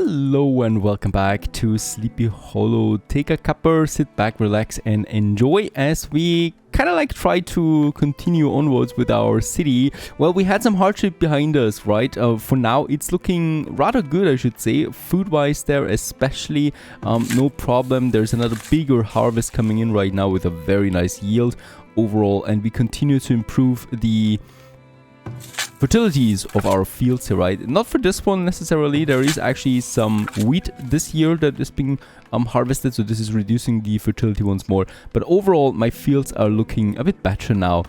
Hello and welcome back to Sleepy Hollow. Take a cuppa, sit back, relax and enjoy as we kind of like try to continue onwards with our city. Well, we had some hardship behind us, right? For now, it's looking rather good, I should say. Food-wise there especially, no problem. There's another bigger harvest coming in right now with a very nice yield overall. And we continue to improve the fertilities of our fields here, right? Not for this one necessarily. There is actually some wheat this year that is being harvested, so this is reducing the fertility once more. But overall, my fields are looking a bit better now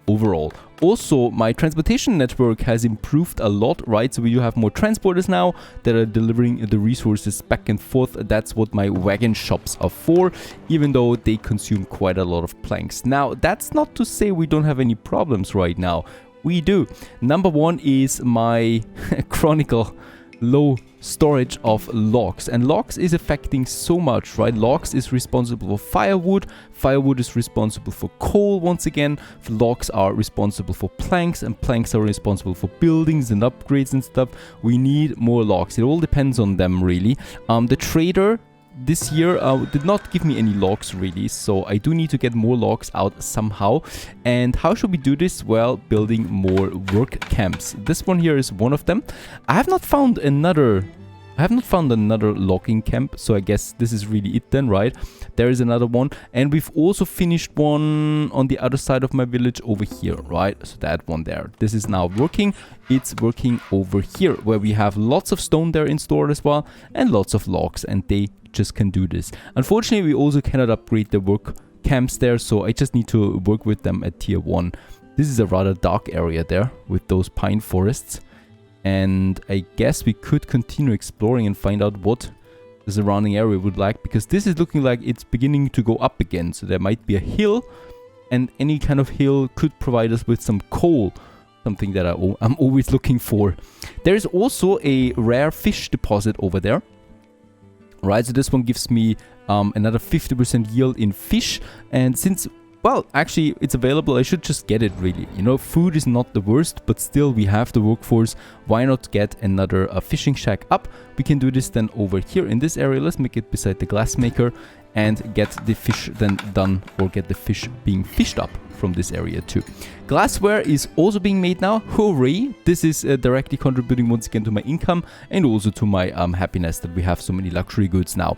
overall. Also, my transportation network has improved a lot, right? So we do have more transporters now that are delivering the resources back and forth. That's what my wagon shops are for, even though they consume quite a lot of planks. Now, that's not to say we don't have any problems right now. We do. Number one is my chronicle low storage of logs, and logs is affecting so much, right? Logs is responsible for firewood, firewood is responsible for coal once again, logs are responsible for planks, and planks are responsible for buildings and upgrades and stuff. We need more logs. It all depends on them really. The trader this year did not give me any logs really, so I do need to get more logs out somehow. And how should we do this? Well, building more work camps. This one here is one of them. I have not found another logging camp, so I guess this is really it then, right? There is another one, and we've also finished one on the other side of my village over here, right? So that one there, this is now working. It's working over here where we have lots of stone there in store as well and lots of logs, and they just can do this. Unfortunately, we also cannot upgrade the work camps there, so I just need to work with them at tier 1. This is a rather dark area there with those pine forests, and I guess we could continue exploring and find out what the surrounding area would like, because this is looking like it's beginning to go up again. So there might be a hill, and any kind of hill could provide us with some coal, something that I'm always looking for. There is also a rare fish deposit over there, right? So this one gives me another 50% yield in fish, and since, well, actually it's available, I should just get it really. You know, food is not the worst, but still we have the workforce. Why not get another fishing shack up? We can do this then over here in this area. Let's make it beside the glass maker and get the fish then done, or get the fish being fished up from this area too. Glassware is also being made now. Hooray! This is directly contributing once again to my income and also to my happiness that we have so many luxury goods now.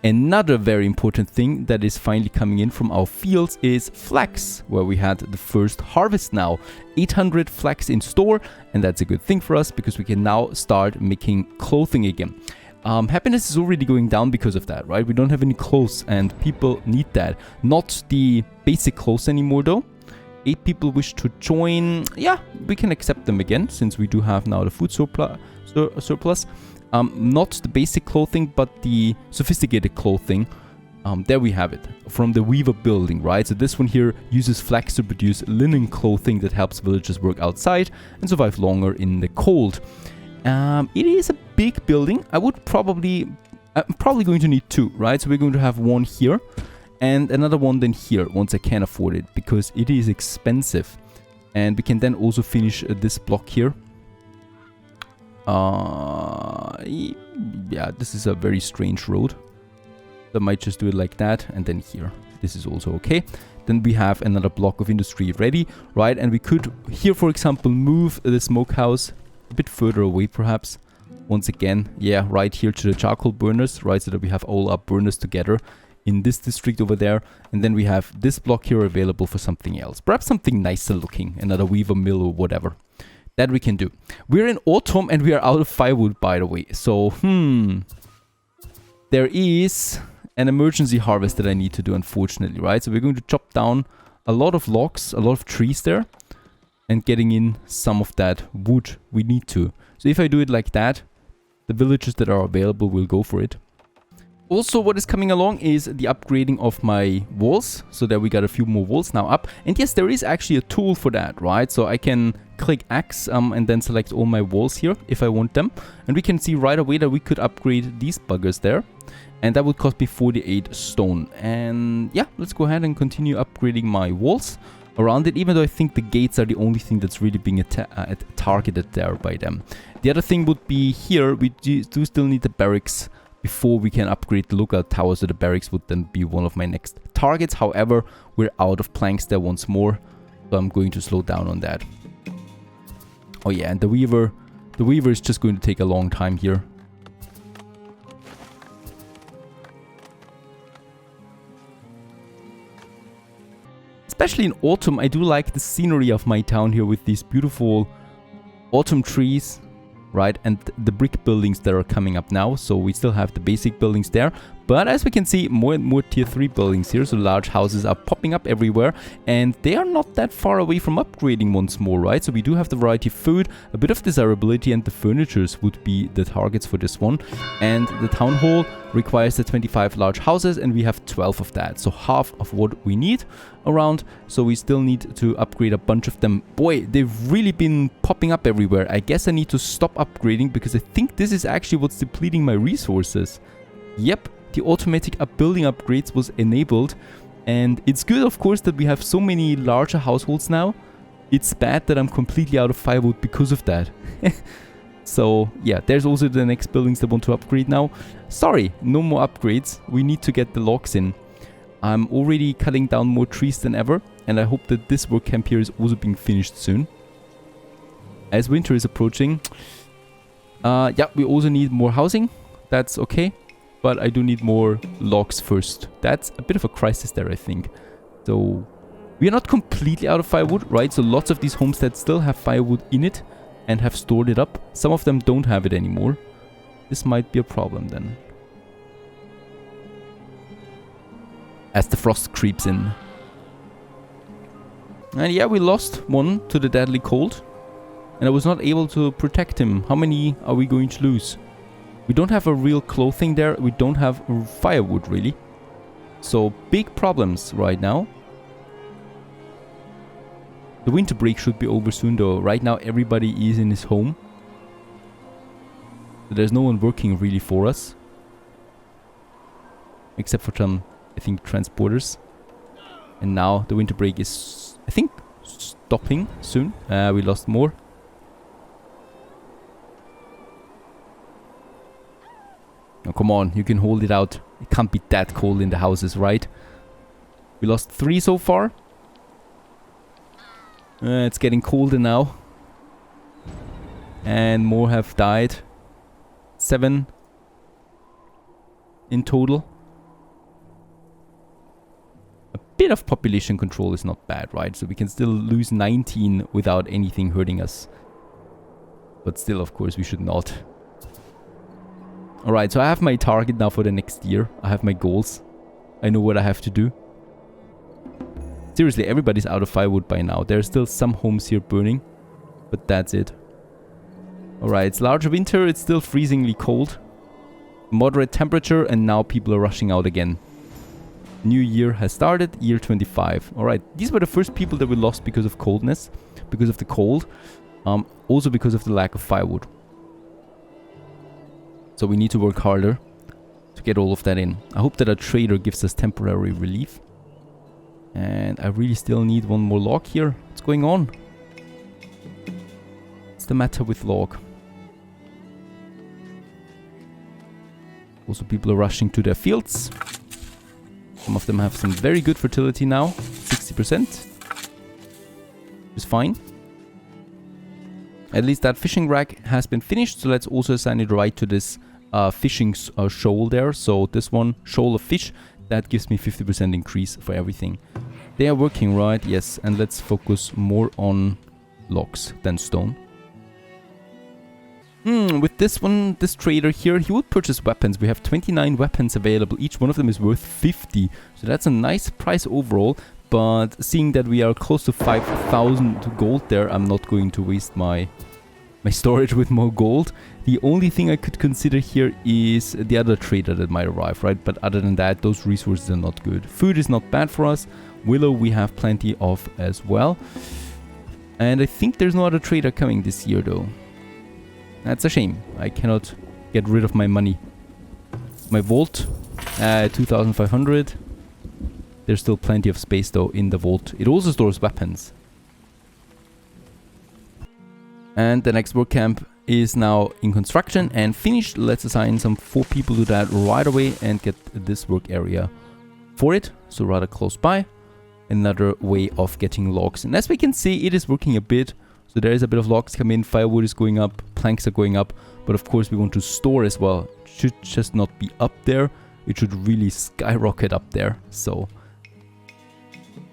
Another very important thing that is finally coming in from our fields is flax, where we had the first harvest now. 800 flax in store, and that's a good thing for us because we can now start making clothing again. Happiness is already going down because of that, right? We don't have any clothes and people need that. Not the basic clothes anymore though. 8 people wish to join. Yeah, we can accept them again since we do have now the food surplus. Not the basic clothing, but the sophisticated clothing. There we have it, from the Weaver building, right? So this one here uses flax to produce linen clothing that helps villagers work outside and survive longer in the cold. It is a big building. I'm probably going to need 2, right? So we're going to have one here and another one then here once I can afford it, because it is expensive. And we can then also finish this block here. Yeah, this is a very strange road. So I might just do it like that, and then here. This is also okay. Then we have another block of industry ready, right? And we could here, for example, move the smokehouse a bit further away perhaps. Once again, yeah, right here to the charcoal burners, right? So that we have all our burners together in this district over there. And then we have this block here available for something else. Perhaps something nicer looking, another weaver mill or whatever. That we can do. We're in autumn and we are out of firewood, by the way. So, there is an emergency harvest that I need to do, unfortunately, right? So we're going to chop down a lot of logs, a lot of trees there, and getting in some of that wood we need to. So if I do it like that, the villagers that are available will go for it. Also, what is coming along is the upgrading of my walls. So there we got a few more walls now up. And yes, there is actually a tool for that, right? So I can click X and then select all my walls here if I want them. And we can see right away that we could upgrade these buggers there. And that would cost me 48 stone. And yeah, let's go ahead and continue upgrading my walls. around it, even though I think the gates are the only thing that's really being targeted there by them. The other thing would be here, we do still need the barracks before we can upgrade the lookout tower, so the barracks would then be one of my next targets. However, we're out of planks there once more, so I'm going to slow down on that. Oh yeah, and the weaver is just going to take a long time here. Especially in autumn, I do like the scenery of my town here with these beautiful autumn trees, right? And the brick buildings that are coming up now. So we still have the basic buildings there. But as we can see, more and more tier 3 buildings here. So large houses are popping up everywhere. And they are not that far away from upgrading once more, right? So we do have the variety of food, a bit of desirability, and the furnitures would be the targets for this one. And the town hall requires the 25 large houses, and we have 12 of that. So half of what we need around. So we still need to upgrade a bunch of them. Boy, they've really been popping up everywhere. I guess I need to stop upgrading because I think this is actually what's depleting my resources. Yep. The automatic building upgrades was enabled, and it's good of course that we have so many larger households now. It's bad that I'm completely out of firewood because of that. So yeah, there's also the next buildings that want to upgrade now. Sorry, no more upgrades. We need to get the logs in. I'm already cutting down more trees than ever, and I hope that this work camp here is also being finished soon. As winter is approaching, yeah, we also need more housing. That's okay. But I do need more logs first. That's a bit of a crisis there, I think. So we are not completely out of firewood, right? So lots of these homesteads still have firewood in it and have stored it up. Some of them don't have it anymore. This might be a problem then. As the frost creeps in. And yeah, we lost one to the deadly cold. And I was not able to protect him. How many are we going to lose? We don't have a real clothing there. We don't have firewood, really. So, big problems right now. The winter break should be over soon, though. Right now, everybody is in his home. So there's no one working, really, for us. Except for some, I think, transporters. And now, the winter break is, I think, stopping soon. We lost more. Oh, come on, you can hold it out. It can't be that cold in the houses, right? We lost 3 so far. It's getting colder now. And more have died. 7 in total. A bit of population control is not bad, right? So we can still lose 19 without anything hurting us. But still, of course, we should not. Alright, so I have my target now for the next year. I have my goals. I know what I have to do. Seriously, everybody's out of firewood by now. There are still some homes here burning. But that's it. Alright, it's large winter. It's still freezingly cold. Moderate temperature, and now people are rushing out again. New year has started. Year 25. Alright, these were the first people that we lost because of coldness. Because of the cold. Also because of the lack of firewood. So we need to work harder to get all of that in. I hope that a trader gives us temporary relief. And I really still need one more log here. What's going on? What's the matter with log? Also, people are rushing to their fields. Some of them have some very good fertility now. 60%. Is fine. At least that fishing rack has been finished. So let's also assign it right to this fishing shoal there. So this one, shoal of fish, that gives me 50% increase for everything. They are working, right? Yes. And let's focus more on logs than stone. With this one, this trader here, he would purchase weapons. We have 29 weapons available. Each one of them is worth 50. So that's a nice price overall. But seeing that we are close to 5,000 gold there, I'm not going to waste my storage with more gold. The only thing I could consider here is the other trader that might arrive, right? But other than that, those resources are not good. Food is not bad for us. Willow we have plenty of as well. And I think there's no other trader coming this year though. That's a shame. I cannot get rid of my money. My vault, 2,500. There's still plenty of space though in the vault. It also stores weapons. And the next work camp is now in construction and finished. Let's assign some 4 people to that right away and get this work area for it. So rather close by. Another way of getting logs. And as we can see, it is working a bit. So there is a bit of logs come in, firewood is going up, planks are going up. But of course we want to store as well. It should just not be up there. It should really skyrocket up there. So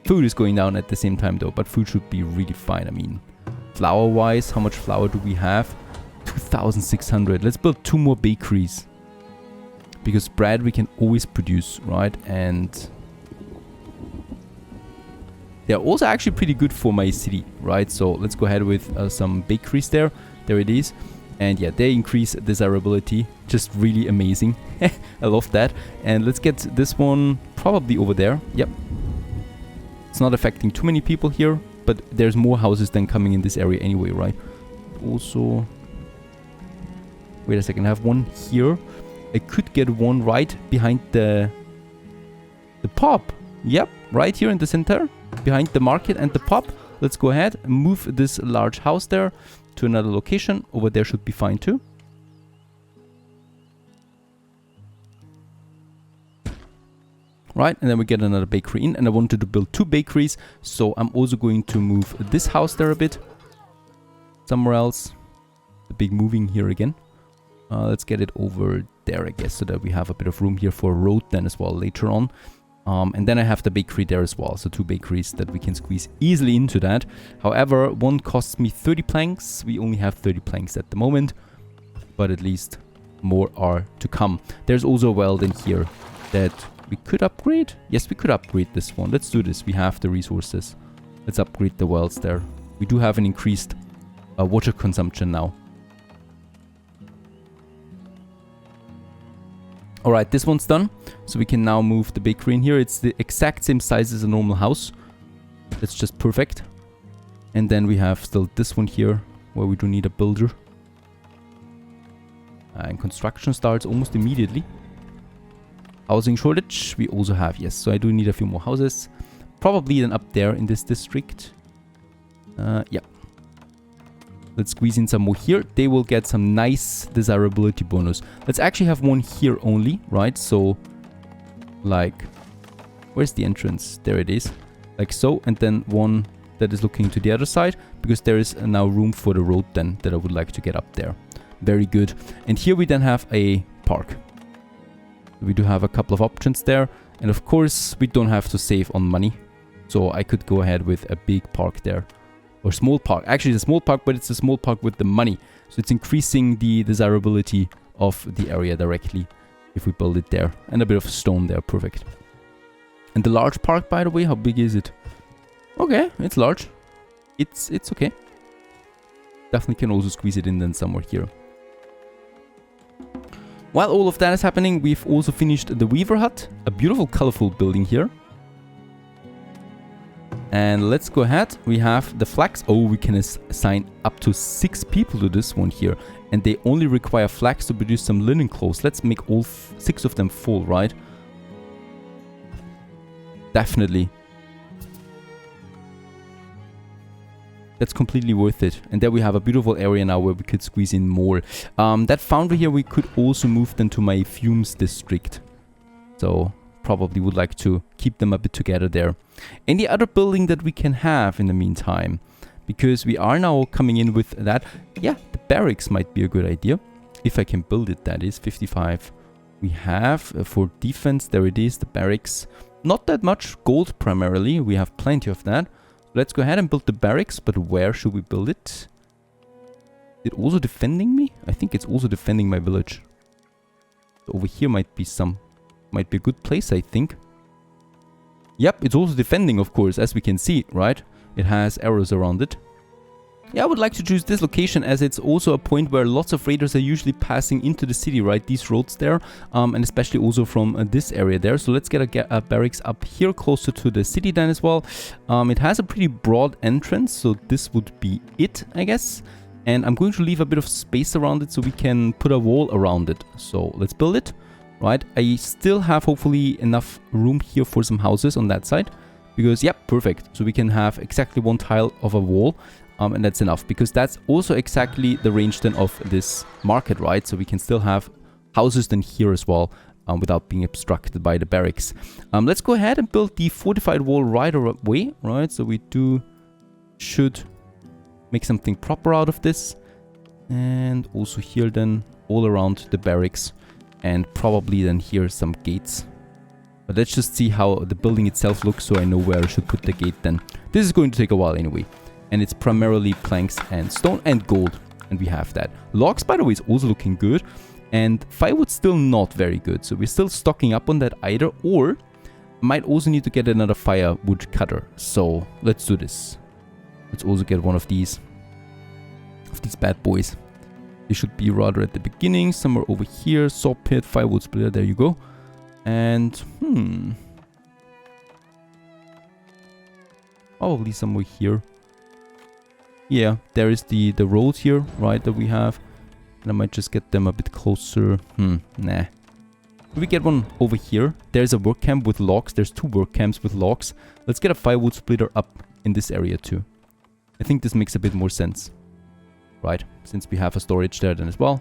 food is going down at the same time though. But food should be really fine. I mean, flour wise, how much flour do we have? 2,600. Let's build 2 more bakeries. Because bread we can always produce, right? And they're also actually pretty good for my city, right? So let's go ahead with some bakeries there. There it is. And yeah, they increase desirability. Just really amazing. I love that. And let's get this one probably over there. Yep. It's not affecting too many people here, but there's more houses than coming in this area anyway, right? Also, wait a second, I have one here. I could get one right behind the pub. Yep, right here in the center. Behind the market and the pub. Let's go ahead and move this large house there to another location. Over there should be fine too. Right, and then we get another bakery in, and I wanted to build 2 bakeries, so I'm also going to move this house there a bit. Somewhere else. The big moving here again. Let's get it over there, I guess, so that we have a bit of room here for a road then as well later on. And then I have the bakery there as well. So 2 bakeries that we can squeeze easily into that. However, one costs me 30 planks. We only have 30 planks at the moment. But at least more are to come. There's also a well in here that we could upgrade. Yes, we could upgrade this one. Let's do this. We have the resources. Let's upgrade the wells there. We do have an increased water consumption now. Alright, this one's done. So we can now move the bakery in here. It's the exact same size as a normal house. That's just perfect. And then we have still this one here, where we do need a builder. And construction starts almost immediately. Housing shortage, we also have, yes. So I do need a few more houses. Probably then up there in this district. Yeah. Let's squeeze in some more here. They will get some nice desirability bonus. Let's actually have one here only, right? So, like, where's the entrance? There it is. Like so. And then one that is looking to the other side, because there is now room for the road then that I would like to get up there. Very good. And here we then have a park. We do have a couple of options there. And of course, we don't have to save on money. So I could go ahead with a big park there. Or small park. Actually, it's a small park, but it's a small park with the money. So it's increasing the desirability of the area directly if we build it there. And a bit of stone there. Perfect. And the large park, by the way, how big is it? Okay, it's large. It's okay. Definitely can also squeeze it in then somewhere here. While all of that is happening, we've also finished the Weaver Hut. A beautiful, colorful building here. And let's go ahead. We have the flax. Oh, we can assign up to 6 people to this one here. And they only require flax to produce some linen clothes. Let's make all 6 of them full, right? Definitely. That's completely worth it. And there we have a beautiful area now where we could squeeze in more. That foundry here, we could also move them to my fumes district. So probably would like to keep them a bit together there. Any other building that we can have in the meantime? Because we are now coming in with that. Yeah, the barracks might be a good idea. If I can build it, that is 55. We have for defense, there it is, the barracks. Not that much gold primarily. We have plenty of that. Let's go ahead and build the barracks, but where should we build it? Is it also defending me? I think it's also defending my village. So over here might be a good place, I think. Yep, it's also defending, of course, as we can see, right? It has arrows around it. Yeah, I would like to choose this location as it's also a point where lots of raiders are usually passing into the city, right? These roads there, and especially also from this area there. So let's get a barracks up here closer to the city then as well. It has a pretty broad entrance, so this would be it, I guess. And I'm going to leave a bit of space around it so we can put a wall around it. So let's build it. right? I still have hopefully enough room here for some houses on that side. Because, yep, perfect. So we can have exactly one tile of a wall. And that's enough. Because that's also exactly the range then of this market, right? So we can still have houses then here as well. Without being obstructed by the barracks. Let's go ahead and build the fortified wall right away, right? So we should make something proper out of this. And also here then all around the barracks. And probably then here some gates. But let's just see how the building itself looks so I know where I should put the gate then. This is going to take a while anyway. And it's primarily planks and stone and gold. And we have that. Logs, by the way, is also looking good. And firewood still not very good. So we're still stocking up on that either. Or might also need to get another firewood cutter. So let's do this. Let's also get one of these bad boys. They should be rather at the beginning. Somewhere over here. Saw pit, firewood splitter. There you go. And probably somewhere here. Yeah, there is the road here, right, that we have. And I might just get them a bit closer. Nah. Do we get one over here? There's a work camp with logs. There's 2 work camps with logs. Let's get a firewood splitter up in this area too. I think this makes a bit more sense. Right? Since we have a storage there then as well.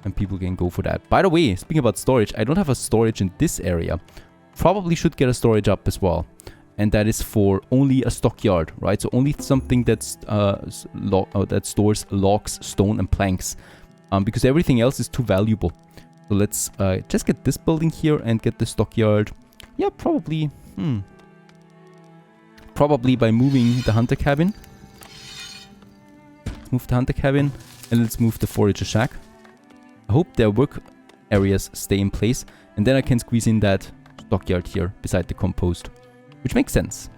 And people can go for that. By the way, speaking about storage, I don't have a storage in this area. Probably should get a storage up as well. And that is for only a stockyard, right? So only something that's that stores logs, stone, and planks. Because everything else is too valuable. So let's just get this building here and get the stockyard. Yeah, probably. Probably by moving the hunter cabin. Let's move the hunter cabin. And let's move the forager shack. I hope their work areas stay in place. And then I can squeeze in that stockyard here beside the compost. Which makes sense.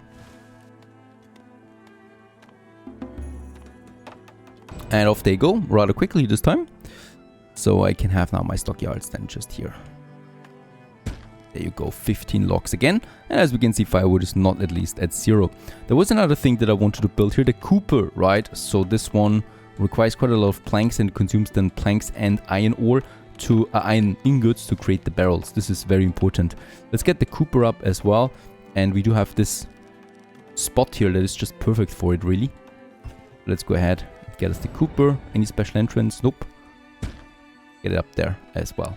And off they go rather quickly this time. So I can have now my stockyards then just here. There you go, 15 logs again. And as we can see, firewood is not at least at 0. There was another thing that I wanted to build here, the cooper, right? So this one requires quite a lot of planks and consumes then planks and iron ore to iron ingots to create the barrels. This is very important. Let's get the cooper up as well. And we do have this spot here that is just perfect for it, really. Let's go ahead and get us the cooper. Any special entrance? Nope. Get it up there as well.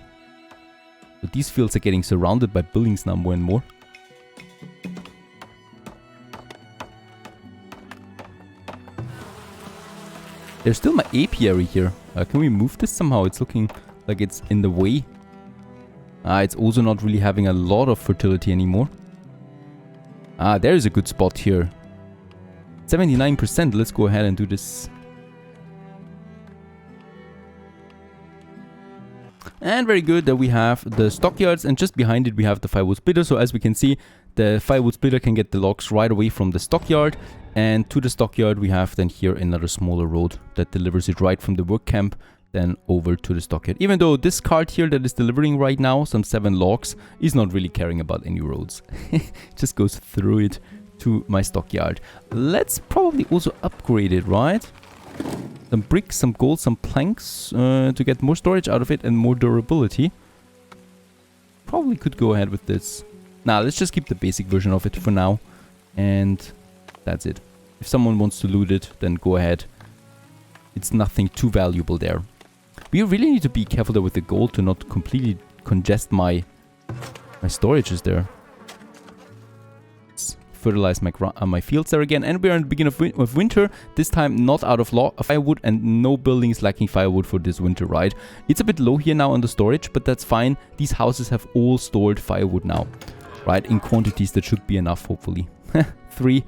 So these fields are getting surrounded by buildings now more and more. There's still my apiary here. Can we move this somehow? It's looking like it's in the way. It's also not really having a lot of fertility anymore. There is a good spot here. 79%. Let's go ahead and do this. And very good that we have the stockyards, and just behind it we have the firewood splitter. So as we can see, the firewood splitter can get the logs right away from the stockyard. And to the stockyard we have then here another smaller road that delivers it right from the work camp then over to the stockyard. Even though this cart here that is delivering right now some 7 logs is not really caring about any roads. Just goes through it to my stockyard. Let's probably also upgrade it, right? Some bricks, some gold, some planks to get more storage out of it and more durability. Probably could go ahead with this. Nah, let's just keep the basic version of it for now. And that's it. If someone wants to loot it, then go ahead. It's nothing too valuable there. We really need to be careful there with the gold to not completely congest my storages there. Let's fertilize my fields there again. And we're in the beginning of winter. This time not out of firewood, and no buildings lacking firewood for this winter, right? It's a bit low here now on the storage, but that's fine. These houses have all stored firewood now, right? In quantities that should be enough, hopefully. 3,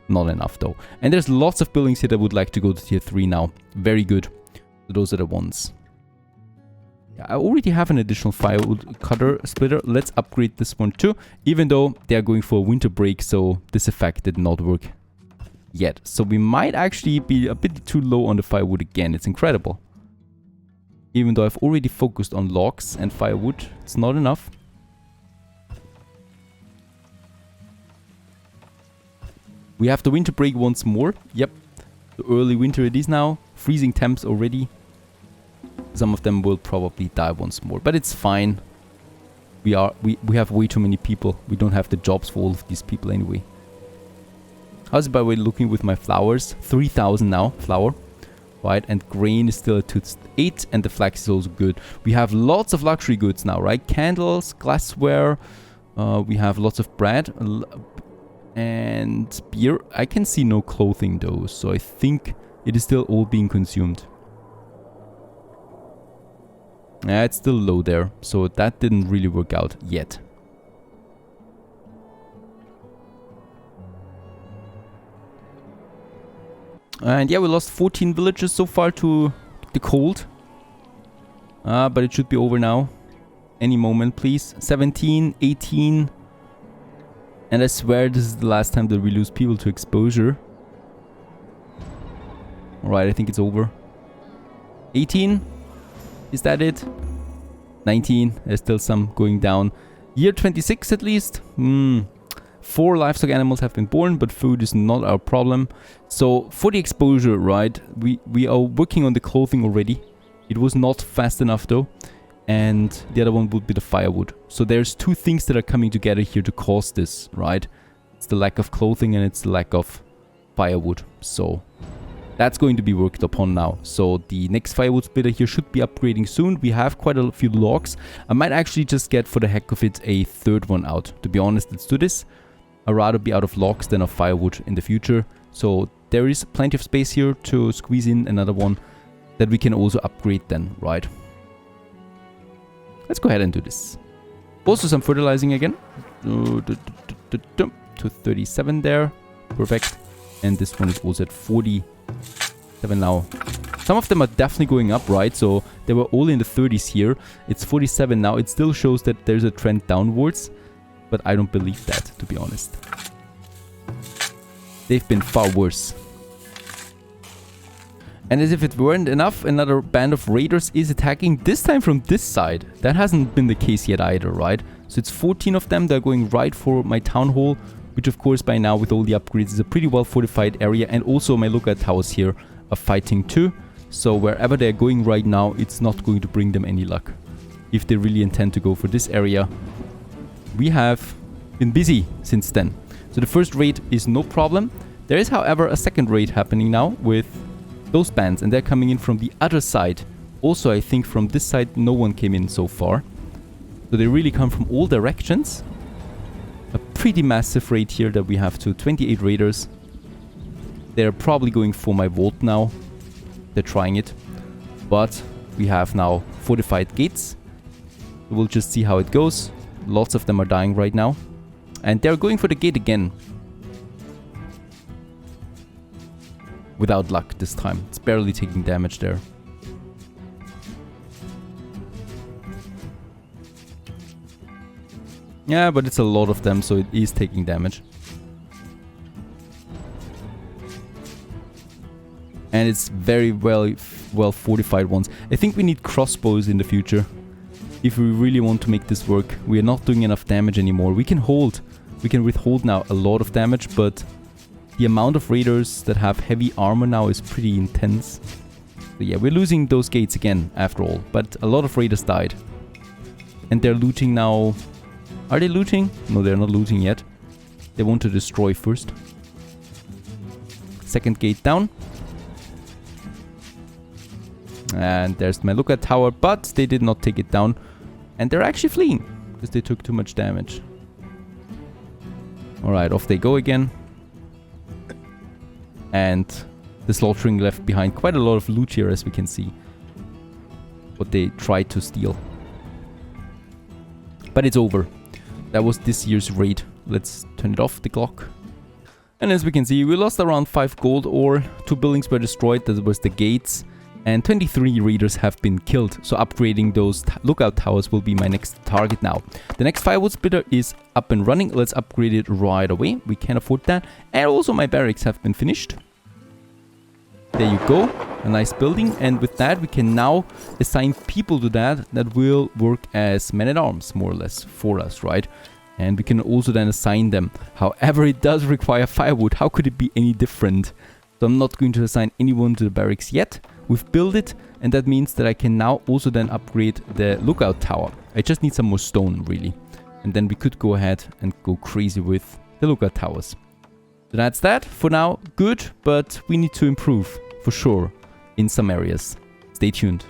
not enough though. And there's lots of buildings here that would like to go to tier 3 now. Very good. So those are the ones. Yeah, I already have an additional firewood cutter splitter. Let's upgrade this one too, even though they're going for a winter break, so this effect did not work yet. So we might actually be a bit too low on the firewood again. It's incredible. Even though I've already focused on logs and firewood, it's not enough. We have the winter break once more. Yep, the early winter it is now. Freezing temps already. Some of them will probably die once more, but it's fine. We have way too many people. We don't have the jobs for all of these people anyway. How's it, by the way, looking with my flowers? 3,000 now, flour. Right, and grain is still at 8, and the flax is also good. We have lots of luxury goods now, right? Candles, glassware. We have lots of bread and beer. I can see no clothing though, so I think it is still all being consumed. Yeah, it's still low there, so that didn't really work out yet. And yeah, we lost 14 villages so far to the cold. But it should be over now. Any moment, please. 17, 18. And I swear this is the last time that we lose people to exposure. Alright, I think it's over. 18. Is that it? 19. There's still some going down. Year 26 at least. 4 livestock animals have been born, but food is not our problem. So for the exposure, right, we are working on the clothing already. It was not fast enough though. And the other one would be the firewood. So there's 2 things that are coming together here to cause this, right? It's the lack of clothing and it's the lack of firewood. So that's going to be worked upon now. So the next firewood splitter here should be upgrading soon. We have quite a few logs. I might actually just get, for the heck of it, a 3rd one out. To be honest, let's do this. I'd rather be out of logs than of firewood in the future. So there is plenty of space here to squeeze in another one that we can also upgrade then, right? Let's go ahead and do this. Also some fertilizing again. To 37 there. Perfect. And this one is also at 47 now. Some of them are definitely going up, right? So they were all in the 30s here. It's 47 now. It still shows that there's a trend downwards. But I don't believe that, to be honest. They've been far worse. And as if it weren't enough, another band of raiders is attacking, this time from this side. That hasn't been the case yet either, right? So it's 14 of them. They're going right for my town hall, which of course by now with all the upgrades is a pretty well fortified area. And also my lookout towers here are fighting too. So wherever they're going right now, it's not going to bring them any luck. If they really intend to go for this area. We have been busy since then. So the first raid is no problem. There is, however, a second raid happening now with those bands, and they're coming in from the other side. Also, I think from this side no one came in so far. So they really come from all directions. A pretty massive raid here that we have to 28 raiders. They're probably going for my vault now. They're trying it. But we have now fortified gates. We'll just see how it goes. Lots of them are dying right now. And they're going for the gate again. Without luck this time. It's barely taking damage there. Yeah, but it's a lot of them, so it is taking damage. And it's very well fortified ones. I think we need crossbows in the future. If we really want to make this work. We are not doing enough damage anymore. We can withhold now a lot of damage, but the amount of raiders that have heavy armor now is pretty intense. So yeah, we're losing those gates again after all, but a lot of raiders died. And they're looting now. Are they looting? No, they're not looting yet. They want to destroy first. Second gate down. And there's my lookout tower, but they did not take it down. And they're actually fleeing because they took too much damage. Alright, off they go again. And the slaughtering left behind quite a lot of loot here, as we can see. What they tried to steal. But it's over. That was this year's raid. Let's turn it off, the clock. And as we can see, we lost around 5 gold ore. 2 buildings were destroyed, that was the gates. And 23 raiders have been killed. So upgrading those lookout towers will be my next target now. The next firewood splitter is up and running. Let's upgrade it right away. We can afford that. And also my barracks have been finished. There you go. A nice building. And with that we can now assign people to that will work as men-at-arms more or less for us, right? And we can also then assign them. However, it does require firewood. How could it be any different? So I'm not going to assign anyone to the barracks yet. We've built it, and that means that I can now also then upgrade the lookout tower. I just need some more stone, really. And then we could go ahead and go crazy with the lookout towers. So that's that. For now, good, but we need to improve, for sure, in some areas. Stay tuned.